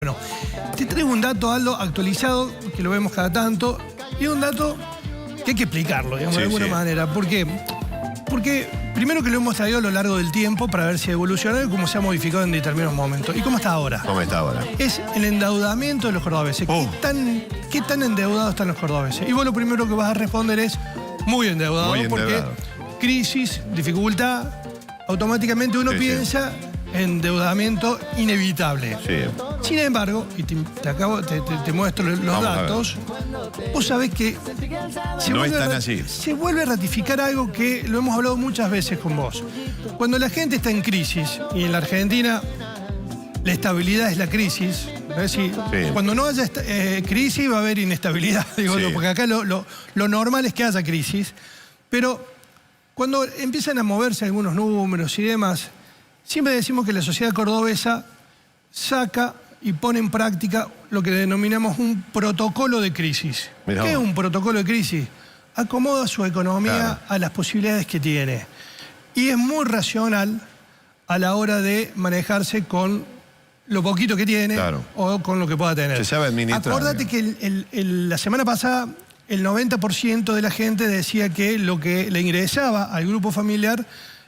Bueno, te traigo un dato, Aldo, actualizado, que lo vemos cada tanto, y un dato que hay que explicarlo, digamos, de alguna manera. ¿Por qué? Porque primero que lo hemos traído a lo largo del tiempo para ver si ha evolucionado y cómo se ha modificado en determinados momentos. ¿Y cómo está ahora? ¿Cómo está ahora? Es el endeudamiento de los cordobeses. ¿Qué tan endeudados están los cordobeses? Y vos lo primero que vas a responder es muy endeudado, porque crisis, dificultad, automáticamente uno piensa endeudamiento inevitable. Sin embargo, y te muestro los datos, vos sabés que se vuelve a ratificar algo que lo hemos hablado muchas veces con vos. Cuando la gente está en crisis, y en la Argentina la estabilidad es la crisis, cuando no haya crisis va a haber inestabilidad, digo yo, porque acá lo normal es que haya crisis, pero cuando empiezan a moverse algunos números y demás, siempre decimos que la sociedad cordobesa saca y pone en práctica lo que denominamos un protocolo de crisis. ¿Qué es un protocolo de crisis? Acomoda su economía a las posibilidades que tiene. Y es muy racional a la hora de manejarse con lo poquito que tiene o con lo que pueda tener. Se sabe administrar. Acordate que la semana pasada el 90% de la gente decía que lo que le ingresaba al grupo familiar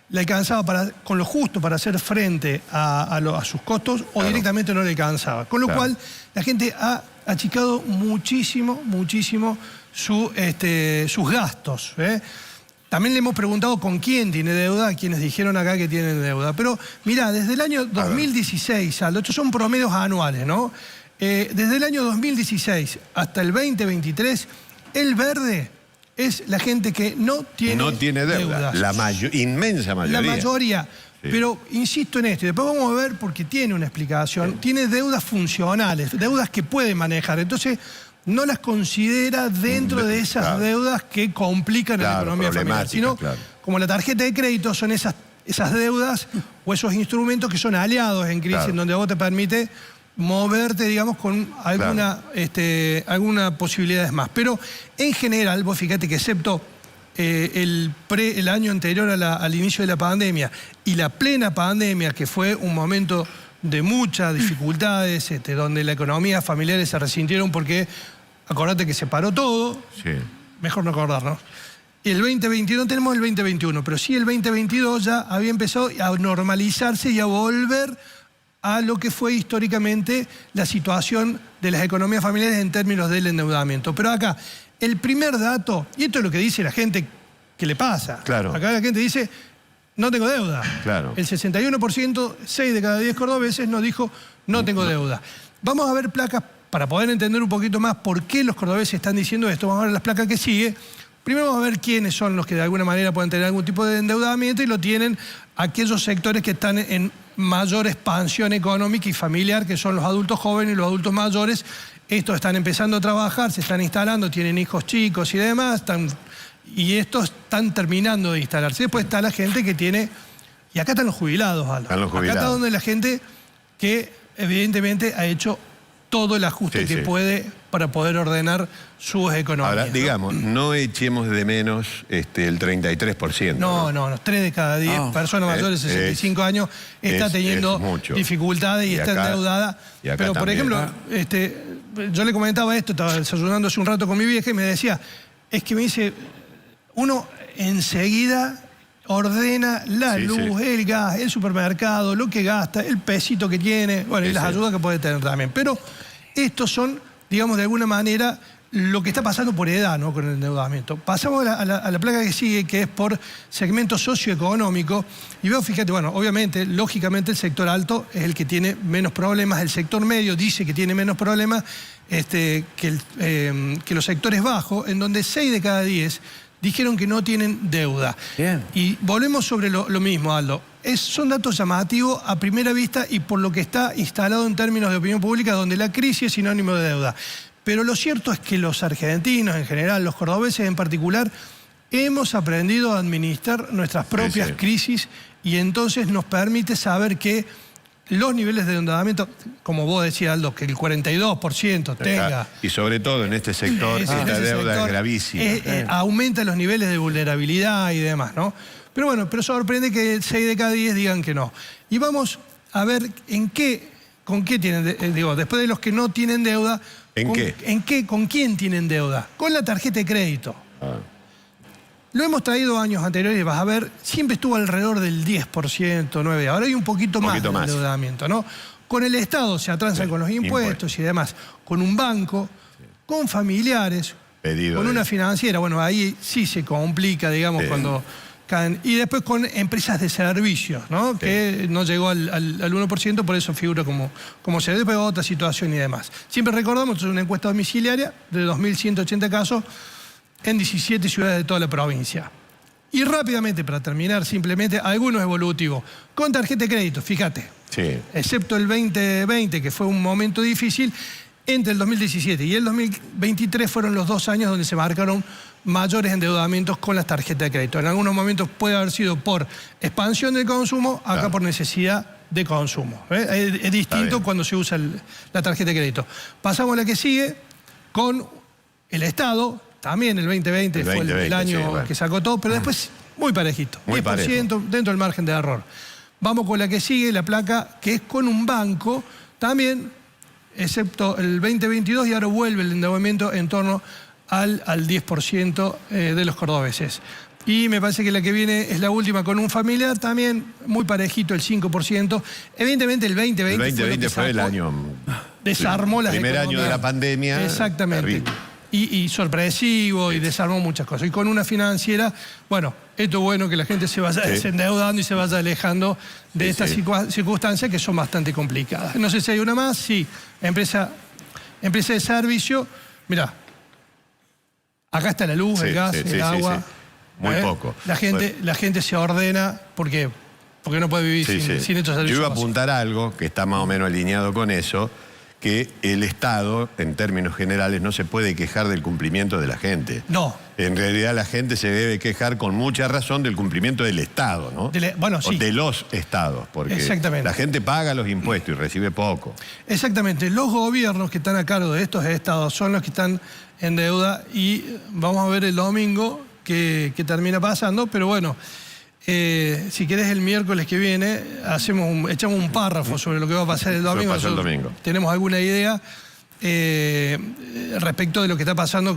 le alcanzaba con lo justo para hacer frente a sus costos o directamente no le alcanzaba. Con lo cual, la gente ha achicado muchísimo sus gastos. También le hemos preguntado con quién tiene deuda, a quienes dijeron acá que tienen deuda. Pero mirá, desde el año 2016, Aldo, estos son promedios anuales, ¿no? Desde el año 2016 hasta el 2023, el verde es la gente que no tiene deuda. La inmensa mayoría. La mayoría. Pero insisto en esto, y después vamos a ver porque tiene una explicación. Tiene deudas funcionales, deudas que puede manejar. Entonces, no las considera dentro de esas deudas que complican la economía familiar. Sino, como la tarjeta de crédito, son esas deudas o esos instrumentos que son aliados en crisis, en donde a vos te permite moverte, digamos, con alguna posibilidades más. Pero en general, vos fíjate que excepto el año anterior al inicio de la pandemia y la plena pandemia, que fue un momento de muchas dificultades, donde la economía familiar se resintieron porque, acordate que se paró todo, mejor no acordarnos. El 2021 tenemos el 2021, pero sí el 2022 ya había empezado a normalizarse y a volver a lo que fue históricamente la situación de las economías familiares en términos del endeudamiento. Pero acá, el primer dato, y esto es lo que dice la gente que le pasa. Acá la gente dice, no tengo deuda. El 61%, 6 de cada 10 cordobeses nos dijo, no tengo deuda. Vamos a ver placas para poder entender un poquito más por qué los cordobeses están diciendo esto. Vamos a ver las placas que sigue. Primero vamos a ver quiénes son los que de alguna manera pueden tener algún tipo de endeudamiento, y lo tienen aquellos sectores que están en mayor expansión económica y familiar, que son los adultos jóvenes y los adultos mayores. Estos están empezando a trabajar, se están instalando, tienen hijos chicos y demás, y estos están terminando de instalarse. Después está la gente que tiene, y acá están los jubilados, Aldo. Acá está donde la gente que evidentemente ha hecho todo el ajuste que puede para poder ordenar sus economías. Ahora, digamos, no echemos de menos el 33%. No, 3 de cada 10 personas mayores de 65 años está teniendo dificultades y está endeudada. Pero, por ejemplo, yo le comentaba esto, estaba desayunando hace un rato con mi vieja y me decía, es que me dice, uno enseguida ordena la luz, el gas, el supermercado, lo que gasta, el pesito que tiene, bueno, y las ayudas que puede tener también. Pero estos son, digamos, de alguna manera lo que está pasando por edad, ¿no?, con el endeudamiento. Pasamos a la placa que sigue, que es por segmento socioeconómico. Y veo, fíjate, bueno, obviamente, lógicamente el sector alto es el que tiene menos problemas. El sector medio dice que tiene menos problemas que los sectores bajos, en donde 6 de cada 10 dijeron que no tienen deuda. Y volvemos sobre lo mismo, Aldo. Son datos llamativos a primera vista y por lo que está instalado en términos de opinión pública, donde la crisis es sinónimo de deuda. Pero lo cierto es que los argentinos en general, los cordobeses en particular, hemos aprendido a administrar nuestras propias crisis, y entonces nos permite saber que los niveles de endeudamiento, como vos decías, Aldo, que el 42% tenga. Y sobre todo en este sector, esta deuda es gravísima. Aumenta los niveles de vulnerabilidad y demás, ¿no? Pero bueno, sorprende que 6 de cada 10 digan que no. Y vamos a ver en qué ¿con qué tienen digo, después de los que no tienen deuda, ¿con quién tienen deuda? Con la tarjeta de crédito. Lo hemos traído años anteriores, vas a ver, siempre estuvo alrededor del 10%, 9%. Ahora hay un poquito más de endeudamiento, ¿no? Con el Estado se atransan con los impuestos y demás. Con un banco, con familiares, con una financiera. Bueno, ahí sí se complica, digamos, cuando caen. Y después con empresas de servicios, ¿no? Que no llegó al 1%, por eso figura como se después otra situación y demás. Siempre recordamos, es una encuesta domiciliaria de 2.180 casos en 17 ciudades de toda la provincia. Y rápidamente, para terminar, simplemente, algunos evolutivos. Con tarjeta de crédito, fíjate. Excepto el 2020, que fue un momento difícil, entre el 2017 y el 2023 fueron los 2 años donde se marcaron mayores endeudamientos con las tarjetas de crédito. En algunos momentos puede haber sido por expansión del consumo, acá por necesidad de consumo. Es distinto cuando se usa la tarjeta de crédito. Pasamos a la que sigue, con el Estado. También el 2020 fue el año que sacó todo, pero después muy parejito. 10% dentro del margen de error. Vamos con la que sigue, la placa, que es con un banco, también, excepto el 2022, y ahora vuelve el endeudamiento en torno al 10% de los cordobeses. Y me parece que la que viene es la última con un familiar, también muy parejito, el 5%. Evidentemente el 2020 fue el año... Desarmó las primer año de la pandemia. Exactamente. Terrible. Y sorpresivo, y desarmó muchas cosas. Y con una financiera, bueno, esto es bueno que la gente se vaya desendeudando y se vaya alejando de estas circunstancias que son bastante complicadas. No sé si hay una más. Sí, empresa de servicio. Mirá, acá está la luz, el gas, el agua. Muy poco. La gente se ordena porque no puede vivir sin estos servicios. Yo iba a apuntar algo que está más o menos alineado con eso, que el Estado, en términos generales, no se puede quejar del cumplimiento de la gente. No. En realidad la gente se debe quejar con mucha razón del cumplimiento del Estado, ¿no? O de los estados, porque la gente paga los impuestos y recibe poco. Exactamente. Los gobiernos que están a cargo de estos estados son los que están en deuda y vamos a ver el domingo qué termina pasando, pero bueno... si querés el miércoles que viene echamos un párrafo sobre lo que va a pasar el domingo. Tenemos alguna idea respecto de lo que está pasando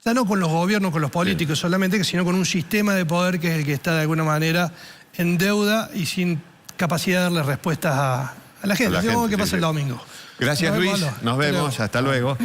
ya no con los gobiernos, con los políticos solamente, sino con un sistema de poder que es el que está de alguna manera en deuda y sin capacidad de darle respuestas a la gente. Qué pasa el domingo. Gracias, Luis. Nos vemos. Hasta luego.